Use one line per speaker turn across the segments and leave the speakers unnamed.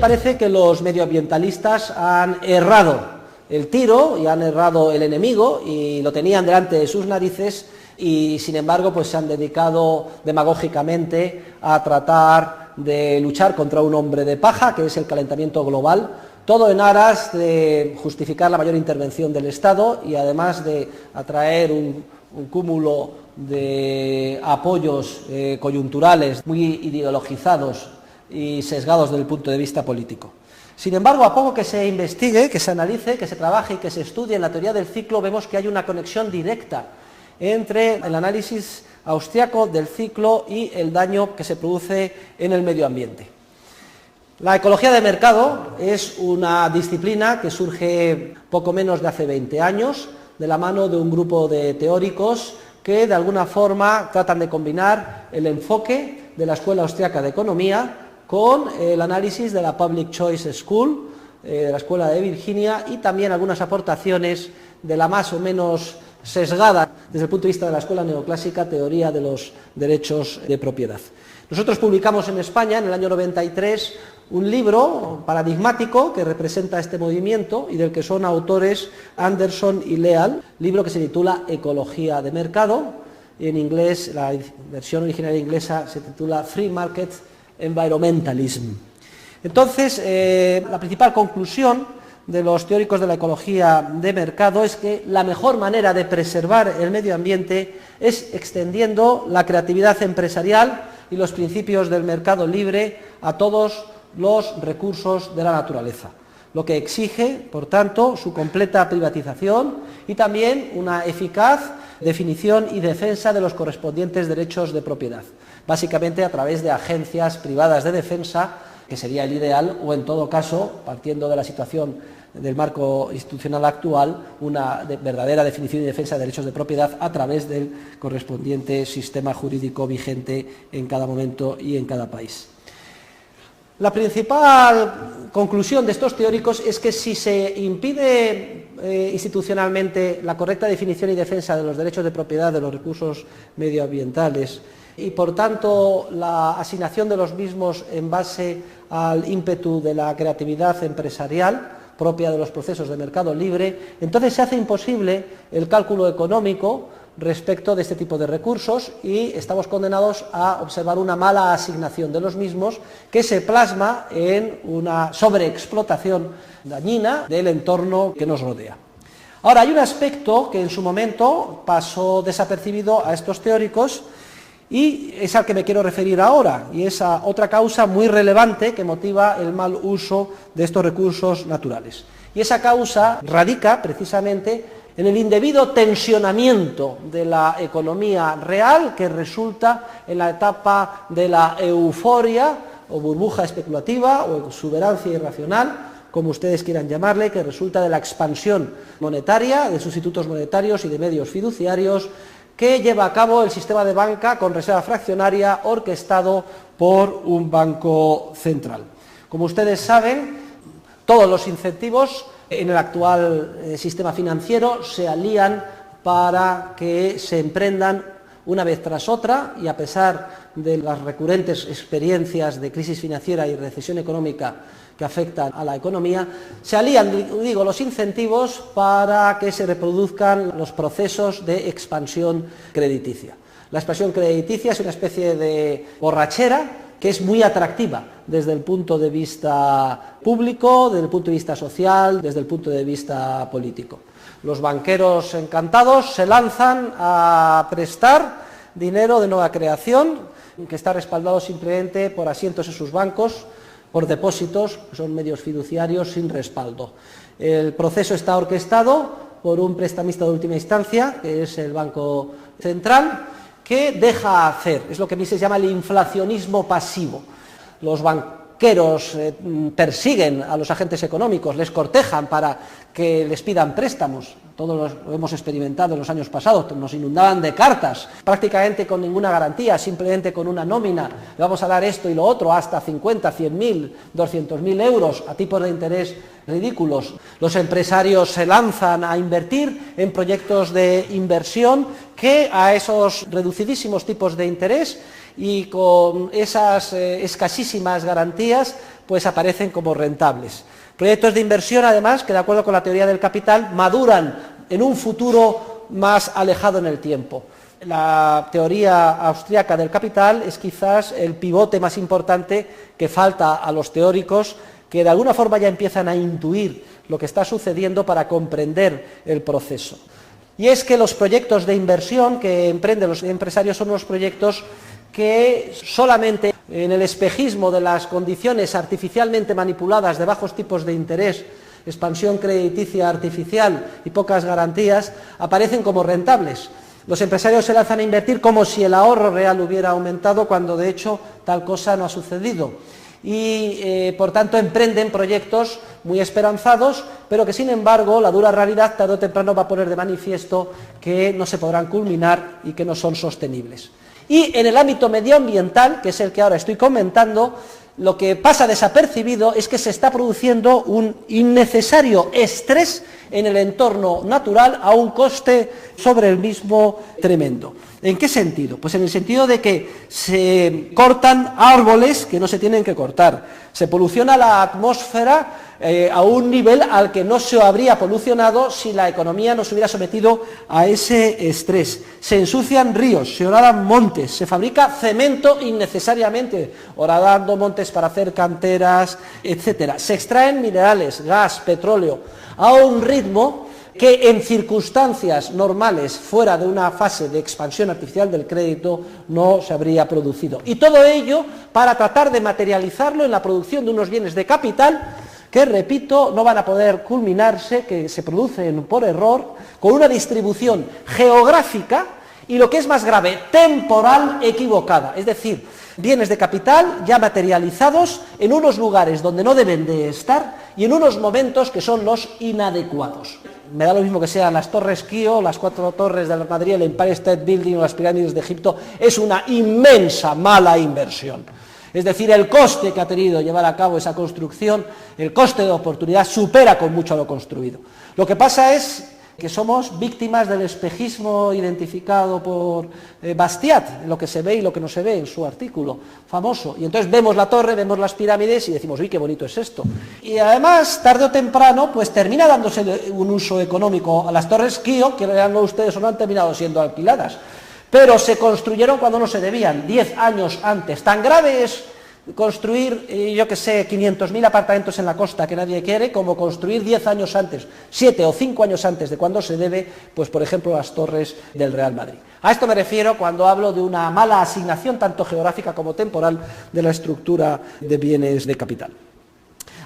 parece que los medioambientalistas han errado el tiro y han errado el enemigo y lo tenían delante de sus narices y sin embargo pues se han dedicado demagógicamente a tratar de luchar contra un hombre de paja, que es el calentamiento global, todo en aras de justificar la mayor intervención del Estado y además de atraer un cúmulo de apoyos coyunturales muy ideologizados y sesgados desde el punto de vista político. Sin embargo, a poco que se investigue, que se analice, que se trabaje y que se estudie en la teoría del ciclo, vemos que hay una conexión directa entre el análisis austriaco del ciclo y el daño que se produce en el medio ambiente. La ecología de mercado es una disciplina que surge poco menos de hace 20 años, de la mano de un grupo de teóricos que de alguna forma tratan de combinar el enfoque de la Escuela Austriaca de Economía con el análisis de la Public Choice School, de la Escuela de Virginia, y también algunas aportaciones de la más o menos sesgada, desde el punto de vista de la escuela neoclásica, teoría de los derechos de propiedad. Nosotros publicamos en España, en el año 93, un libro paradigmático que representa este movimiento y del que son autores Anderson y Leal, libro que se titula Ecología de Mercado, y en inglés, la versión original inglesa se titula Free Market Environmentalism. Entonces, la principal conclusión de los teóricos de la ecología de mercado es que la mejor manera de preservar el medio ambiente es extendiendo la creatividad empresarial y los principios del mercado libre a todos los recursos de la naturaleza, lo que exige, por tanto, su completa privatización y también una eficaz definición y defensa de los correspondientes derechos de propiedad, básicamente a través de agencias privadas de defensa, que sería el ideal, o en todo caso, partiendo de la situación del marco institucional actual, una verdadera definición y defensa de derechos de propiedad a través del correspondiente sistema jurídico vigente en cada momento y en cada país. La principal conclusión de estos teóricos es que si se impide institucionalmente la correcta definición y defensa de los derechos de propiedad de los recursos medioambientales y por tanto la asignación de los mismos en base al ímpetu de la creatividad empresarial propia de los procesos de mercado libre, entonces se hace imposible el cálculo económico respecto de este tipo de recursos y estamos condenados a observar una mala asignación de los mismos que se plasma en una sobreexplotación dañina del entorno que nos rodea. Ahora, hay un aspecto que en su momento pasó desapercibido a estos teóricos y es al que me quiero referir ahora, y es a otra causa muy relevante que motiva el mal uso de estos recursos naturales. Y esa causa radica precisamente en el indebido tensionamiento de la economía real que resulta en la etapa de la euforia o burbuja especulativa o exuberancia irracional, como ustedes quieran llamarle, que resulta de la expansión monetaria, de sustitutos monetarios y de medios fiduciarios que lleva a cabo el sistema de banca con reserva fraccionaria orquestado por un banco central. Como ustedes saben, todos los incentivos en el actual sistema financiero se alían para que se emprendan una vez tras otra y a pesar de las recurrentes experiencias de crisis financiera y recesión económica que afectan a la economía, se alían, digo, los incentivos para que se reproduzcan los procesos de expansión crediticia. La expansión crediticia es una especie de borrachera que es muy atractiva desde el punto de vista público, desde el punto de vista social, desde el punto de vista político. Los banqueros encantados se lanzan a prestar dinero de nueva creación, que está respaldado simplemente por asientos en sus bancos, por depósitos, que son medios fiduciarios sin respaldo. El proceso está orquestado por un prestamista de última instancia, que es el Banco Central, que deja hacer, es lo que a mí se llama el inflacionismo pasivo. Los banqueros persiguen a los agentes económicos, les cortejan para que les pidan préstamos. Todos lo hemos experimentado en los años pasados, nos inundaban de cartas, prácticamente con ninguna garantía, simplemente con una nómina, le vamos a dar esto y lo otro, hasta 50, 100.000, 200.000 euros a tipos de interés ridículos. Los empresarios se lanzan a invertir en proyectos de inversión que a esos reducidísimos tipos de interés y con esas escasísimas garantías pues aparecen como rentables. Proyectos de inversión, además, que de acuerdo con la teoría del capital, maduran en un futuro más alejado en el tiempo. La teoría austríaca del capital es quizás el pivote más importante que falta a los teóricos que de alguna forma ya empiezan a intuir lo que está sucediendo para comprender el proceso. Y es que los proyectos de inversión que emprenden los empresarios son unos proyectos que solamente en el espejismo de las condiciones artificialmente manipuladas de bajos tipos de interés, expansión crediticia artificial y pocas garantías, aparecen como rentables. Los empresarios se lanzan a invertir como si el ahorro real hubiera aumentado, cuando de hecho tal cosa no ha sucedido. Y por tanto emprenden proyectos muy esperanzados, pero que sin embargo la dura realidad tarde o temprano va a poner de manifiesto que no se podrán culminar y que no son sostenibles. Y en el ámbito medioambiental, que es el que ahora estoy comentando, lo que pasa desapercibido es que se está produciendo un innecesario estrés en el entorno natural a un coste sobre el mismo tremendo. ¿En qué sentido? Pues en el sentido de que se cortan árboles que no se tienen que cortar, se poluciona la atmósfera a un nivel al que no se habría polucionado si la economía no se hubiera sometido a ese estrés. Se ensucian ríos, se horadan montes, se fabrica cemento innecesariamente, horadando montes para hacer canteras, etc. Se extraen minerales, gas, petróleo, a un ritmo que en circunstancias normales, fuera de una fase de expansión artificial del crédito, no se habría producido. Y todo ello para tratar de materializarlo en la producción de unos bienes de capital que, repito, no van a poder culminarse, que se producen por error, con una distribución geográfica y, lo que es más grave, temporal equivocada. Es decir, bienes de capital ya materializados en unos lugares donde no deben de estar y en unos momentos que son los inadecuados. Me da lo mismo que sean las Torres Kio, las 4 torres de Madrid, el Empire State Building o las pirámides de Egipto, es una inmensa mala inversión. Es decir, el coste que ha tenido llevar a cabo esa construcción, el coste de oportunidad, supera con mucho lo construido. Lo que pasa es que somos víctimas del espejismo identificado por Bastiat, lo que se ve y lo que no se ve en su artículo famoso. Y entonces vemos la torre, vemos las pirámides y decimos, uy, qué bonito es esto. Y además, tarde o temprano, pues termina dándose un uso económico a las Torres Kio, que veanlo ustedes o no han terminado siendo alquiladas. Pero se construyeron cuando no se debían, 10 años antes. Tan grave es construir, yo que sé, 500.000 apartamentos en la costa que nadie quiere, como construir 10 años antes, 7 o 5 años antes de cuando se debe, pues por ejemplo las torres del Real Madrid. A esto me refiero cuando hablo de una mala asignación, tanto geográfica como temporal, de la estructura de bienes de capital.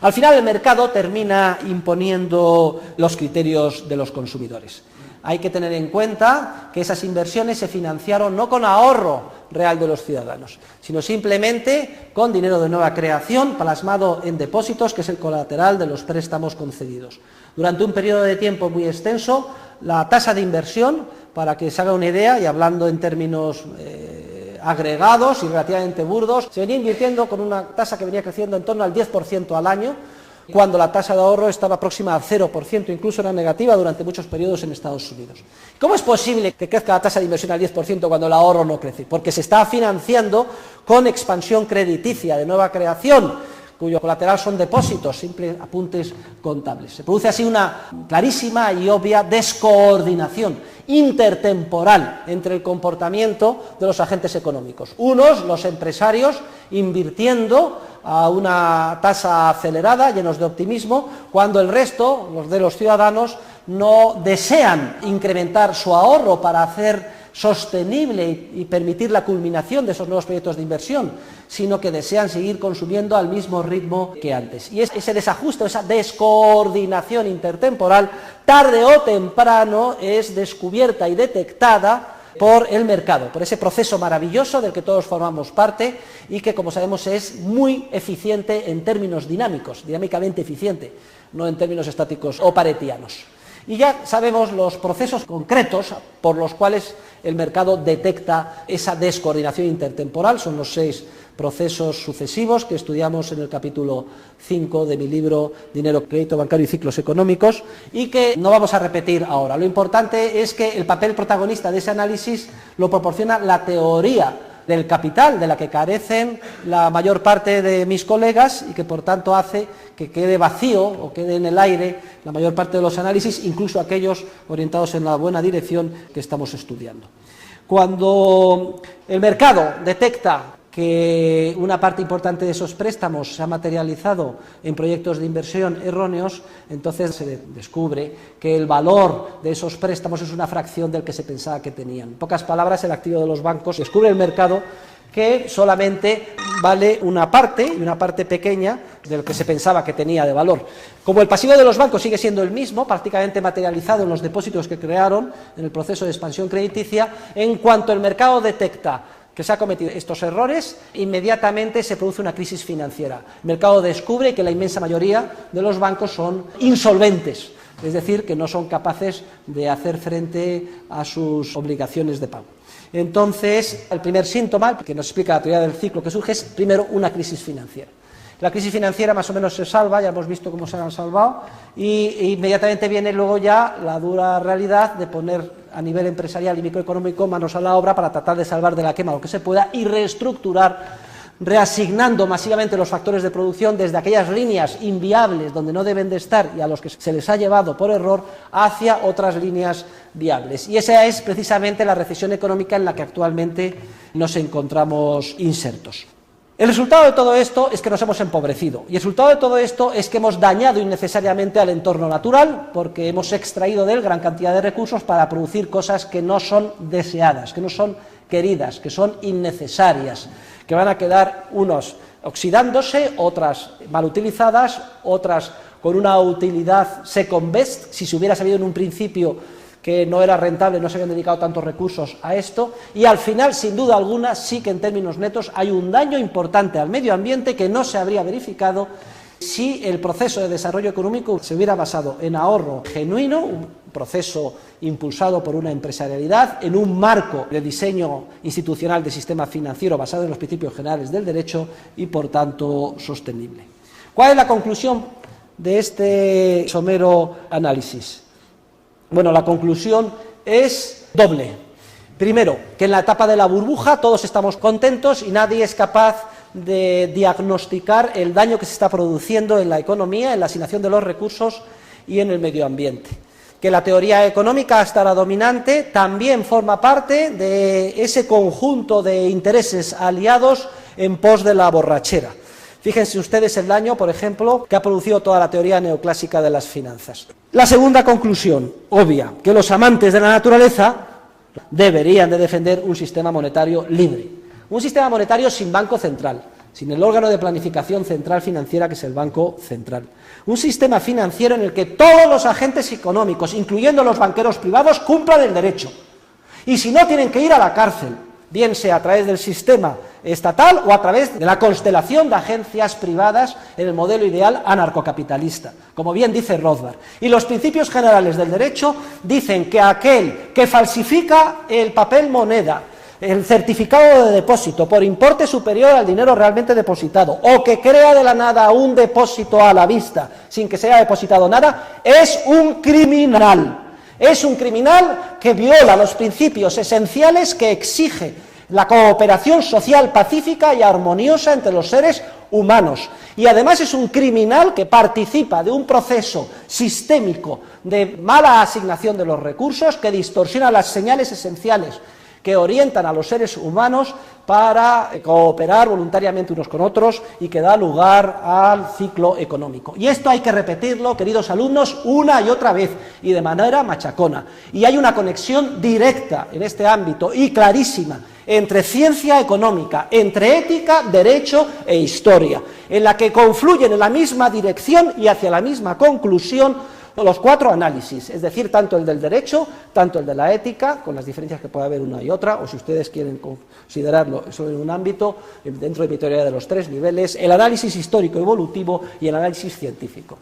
Al final el mercado termina imponiendo los criterios de los consumidores. Hay que tener en cuenta que esas inversiones se financiaron no con ahorro real de los ciudadanos, sino simplemente con dinero de nueva creación plasmado en depósitos, que es el colateral de los préstamos concedidos. Durante un periodo de tiempo muy extenso, la tasa de inversión, para que se haga una idea, y hablando en términos agregados y relativamente burdos, se venía invirtiendo con una tasa que venía creciendo en torno al 10% al año, cuando la tasa de ahorro estaba próxima al 0%, incluso era negativa durante muchos periodos en Estados Unidos. ¿Cómo es posible que crezca la tasa de inversión al 10% cuando el ahorro no crece? Porque se está financiando con expansión crediticia de nueva creación, cuyo colateral son depósitos, simples apuntes contables. Se produce así una clarísima y obvia descoordinación intertemporal entre el comportamiento de los agentes económicos. Unos, los empresarios, invirtiendo a una tasa acelerada, llenos de optimismo, cuando el resto, los de los ciudadanos, no desean incrementar su ahorro para hacer sostenible y permitir la culminación de esos nuevos proyectos de inversión, sino que desean seguir consumiendo al mismo ritmo que antes. Y ese desajuste, esa descoordinación intertemporal, tarde o temprano es descubierta y detectada por el mercado, por ese proceso maravilloso del que todos formamos parte y que, como sabemos, es muy eficiente en términos dinámicos, dinámicamente eficiente, no en términos estáticos o paretianos. Y ya sabemos los procesos concretos por los cuales el mercado detecta esa descoordinación intertemporal. Son los 6 procesos sucesivos que estudiamos en el capítulo 5 de mi libro Dinero, Crédito Bancario y Ciclos Económicos, y que no vamos a repetir ahora. Lo importante es que el papel protagonista de ese análisis lo proporciona la teoría del capital, de la que carecen la mayor parte de mis colegas y que por tanto hace que quede vacío o quede en el aire la mayor parte de los análisis, incluso aquellos orientados en la buena dirección que estamos estudiando. Cuando el mercado detecta que una parte importante de esos préstamos se ha materializado en proyectos de inversión erróneos, entonces se descubre que el valor de esos préstamos es una fracción del que se pensaba que tenían. En pocas palabras, el activo de los bancos descubre el mercado que solamente vale una parte, y una parte pequeña, del que se pensaba que tenía de valor. Como el pasivo de los bancos sigue siendo el mismo, prácticamente materializado en los depósitos que crearon en el proceso de expansión crediticia, en cuanto el mercado detecta que se han cometido estos errores, inmediatamente se produce una crisis financiera. El mercado descubre que la inmensa mayoría de los bancos son insolventes, es decir, que no son capaces de hacer frente a sus obligaciones de pago. Entonces, el primer síntoma, que nos explica la teoría del ciclo que surge, es primero una crisis financiera. La crisis financiera más o menos se salva, ya hemos visto cómo se han salvado, y inmediatamente viene luego ya la dura realidad de poner a nivel empresarial y microeconómico manos a la obra para tratar de salvar de la quema lo que se pueda y reestructurar, reasignando masivamente los factores de producción desde aquellas líneas inviables donde no deben de estar y a los que se les ha llevado por error hacia otras líneas viables. Y esa es precisamente la recesión económica en la que actualmente nos encontramos insertos. El resultado de todo esto es que nos hemos empobrecido, y el resultado de todo esto es que hemos dañado innecesariamente al entorno natural, porque hemos extraído de él gran cantidad de recursos para producir cosas que no son deseadas, que no son queridas, que son innecesarias, que van a quedar unos oxidándose, otras mal utilizadas, otras con una utilidad second best, si se hubiera sabido en un principio que no era rentable, no se habían dedicado tantos recursos a esto, y al final, sin duda alguna, sí que en términos netos hay un daño importante al medio ambiente que no se habría verificado si el proceso de desarrollo económico se hubiera basado en ahorro genuino, un proceso impulsado por una empresarialidad, en un marco de diseño institucional de sistema financiero basado en los principios generales del derecho y, por tanto, sostenible. ¿Cuál es la conclusión de este somero análisis? Bueno, la conclusión es doble. Primero, que en la etapa de la burbuja todos estamos contentos y nadie es capaz de diagnosticar el daño que se está produciendo en la economía, en la asignación de los recursos y en el medio ambiente. Que la teoría económica, hasta la dominante, también forma parte de ese conjunto de intereses aliados en pos de la borrachera. Fíjense ustedes el daño, por ejemplo, que ha producido toda la teoría neoclásica de las finanzas. La segunda conclusión, obvia, que los amantes de la naturaleza deberían de defender un sistema monetario libre. Un sistema monetario sin banco central, sin el órgano de planificación central financiera que es el Banco Central. Un sistema financiero en el que todos los agentes económicos, incluyendo los banqueros privados, cumplan el derecho. Y si no, tienen que ir a la cárcel, bien sea a través del sistema estatal o a través de la constelación de agencias privadas en el modelo ideal anarcocapitalista, como bien dice Rothbard. Y los principios generales del derecho dicen que aquel que falsifica el papel moneda, el certificado de depósito por importe superior al dinero realmente depositado, o que crea de la nada un depósito a la vista sin que se haya depositado nada, es un criminal. Es un criminal que viola los principios esenciales que exige la cooperación social pacífica y armoniosa entre los seres humanos. Y además es un criminal que participa de un proceso sistémico de mala asignación de los recursos que distorsiona las señales esenciales que orientan a los seres humanos para cooperar voluntariamente unos con otros y que da lugar al ciclo económico. Y esto hay que repetirlo, queridos alumnos, una y otra vez y de manera machacona. Y hay una conexión directa en este ámbito y clarísima entre ciencia económica, entre ética, derecho e historia, en la que confluyen en la misma dirección y hacia la misma conclusión los cuatro análisis, es decir, tanto el del derecho, tanto el de la ética, con las diferencias que puede haber una y otra, o si ustedes quieren considerarlo eso en un ámbito, dentro de mi teoría de los tres niveles, el análisis histórico evolutivo y el análisis científico.